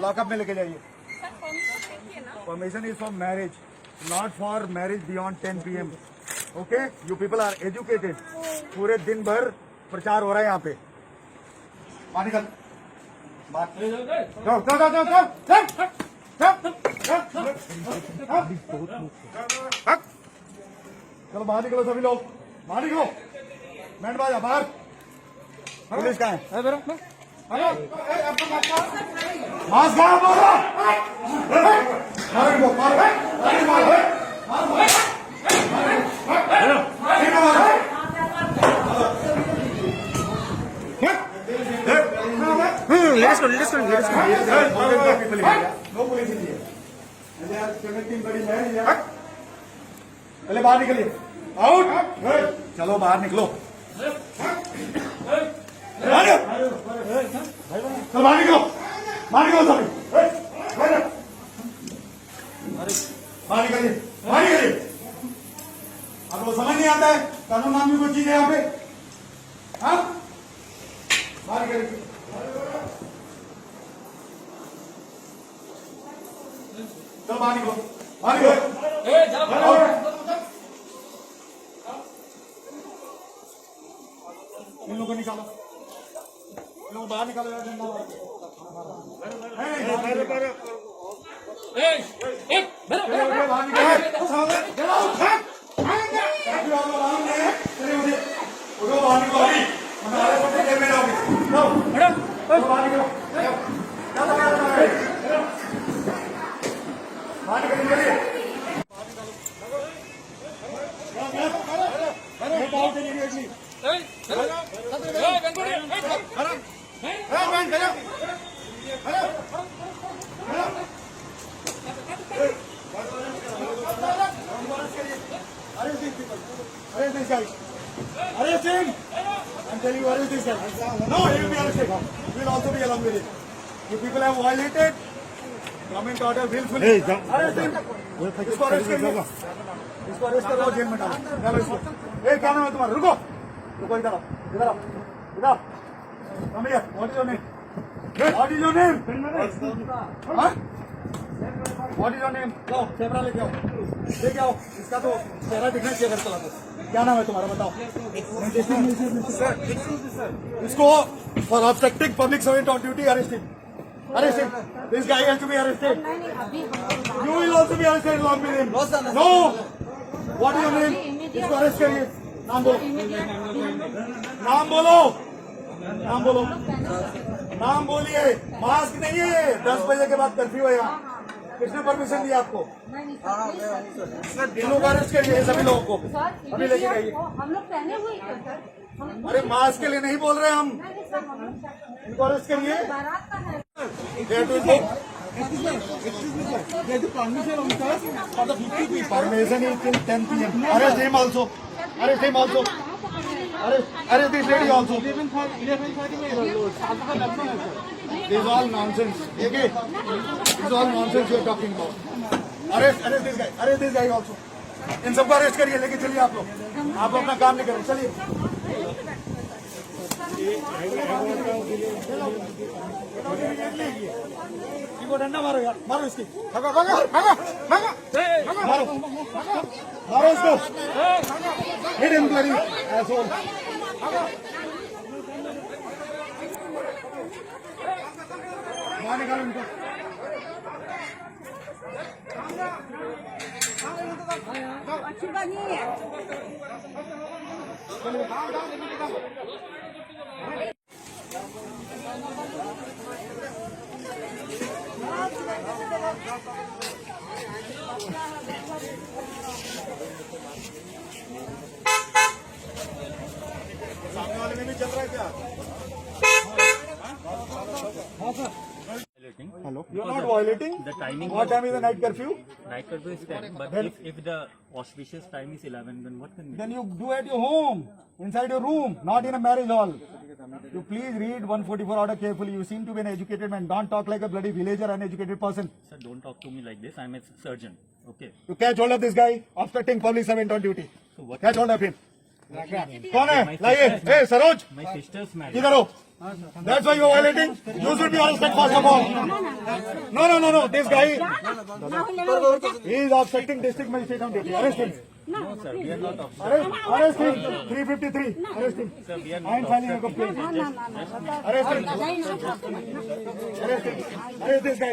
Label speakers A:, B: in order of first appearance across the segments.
A: Lockup में लेके जाइए। Permission is for marriage, not for marriage beyond 10 PM। Okay, you people are educated. पूरे दिन भर प्रचार हो रहा है यहाँ पे। बाहर निकल, चलो बाहर निकलो सभी लोग, बाहर निकलो। बैंड बाजा बाहर। पुलिस कहाँ है? मास्क गायब हो रहा। पहले बाहर निकलिए, आउट। चलो बाहर निकलो, चलो बाहर निकलो, बाहर निकलो सभी, बाहर निकलिए, बाहर निकलिए। आपको समझ नहीं आता है कानून नाम की कोई चीज है यहाँ पे? हाँ, बाहर निकलिए। चलो बाहर निकलो, बाहर निकलो। इन लोगों को निकालो, इन लोगों को बाहर निकालो। Arrest him! I'm telling you, arrest this guy. No, he will be arrested. We will also be along with it. You people have violated government order willfully. Arrest him. इसको अरेस्ट करिए, इसको अरेस्ट करो, jail में डालो। डालो इसको। क्या नाम है तुम्हारा? रुको, रुको, इधर आओ, इधर आओ, इधर आओ। Come here. What is your name? What is your name? हाँ? What is your name? जाओ, कैमरा लेके आओ, लेके आओ। इसका तो चेहरा दिखना चाहिए अगर चला तो। क्या नाम है तुम्हारा, बताओ। इसको for obstructing public servant on duty arrest him, arrest him. This guy has to be arrested. You will also be arrested along with him. No, what is your name? इसको अरेस्ट करिए। नाम बोलो, नाम बोलो, नाम बोलो, नाम बोलिए। मास्क नहीं है, 10 बजे के बाद कर्फ्यू है यहाँ। किसने परमिशन दिया आपको? इन लोग अरेस्ट करिए सभी लोगों को, अभी लेके आइए।
B: हम लोग पहने हुए हैं सर।
A: अरे मास्क के लिए नहीं बोल रहे हम, इनको अरेस्ट करिए। Permission is till 10 PM। Arrest him also, arrest him also, arrest this lady also. This is all nonsense. Okay? This is all nonsense you are talking about. Arrest this guy. Arrest this guy also. इन सबको arrest करिए, लेके चलिए आप लोग। आप अपना काम नहीं करें, चलिए। इनको डंडा मारो यार, मारो इसकी। भागो, भागो, भागो, भागो, मारो, मारो इसको। Hit him, bloody asshole. बाहर निकालो इनको।
B: अच्छी बात नहीं है।
A: सामने वाले में भी चल रहा है क्या? हाँ sir. Hello. You are not violating.
C: The timing.
A: What time is the night curfew?
C: Night curfew is 10. But if the auspicious time is 11, then what can we?
A: Then you do at your home, inside your room, not in a marriage hall. You please read 144 order carefully. You seem to be an educated man. Don't talk like a bloody villager, uneducated person.
C: Sir, don't talk to me like this. I'm a surgeon. Okay.
A: You catch hold of this guy obstructing public servant on duty.
C: So what?
A: Catch hold of him. कौन है लाइए ए Saroj
C: My sister's married.
A: इधर हो That's why you're violating. You should be arrested first of all. No. This guy, he is obstructing district magistrate on duty. Arrest him.
C: No, sir, we are not obstructing.
A: Arrest him. 353. Arrest him.
C: Sir, we are
A: I am
C: not
A: filing a
C: obstructing.
A: complaint. Arrest him. Arrest him. Arrest this guy.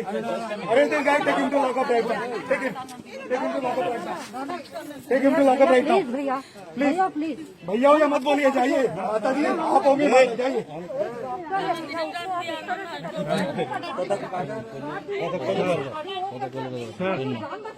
A: Arrest this guy. Take him to lock up right now. Take him. Take him to lock up right now. Take him to lock up right now.
B: भैया
A: Please.
B: भैया please
A: भैया हो या मत बोलिए जाइए माता जी आप होंगे जाइए
B: डॉक्टर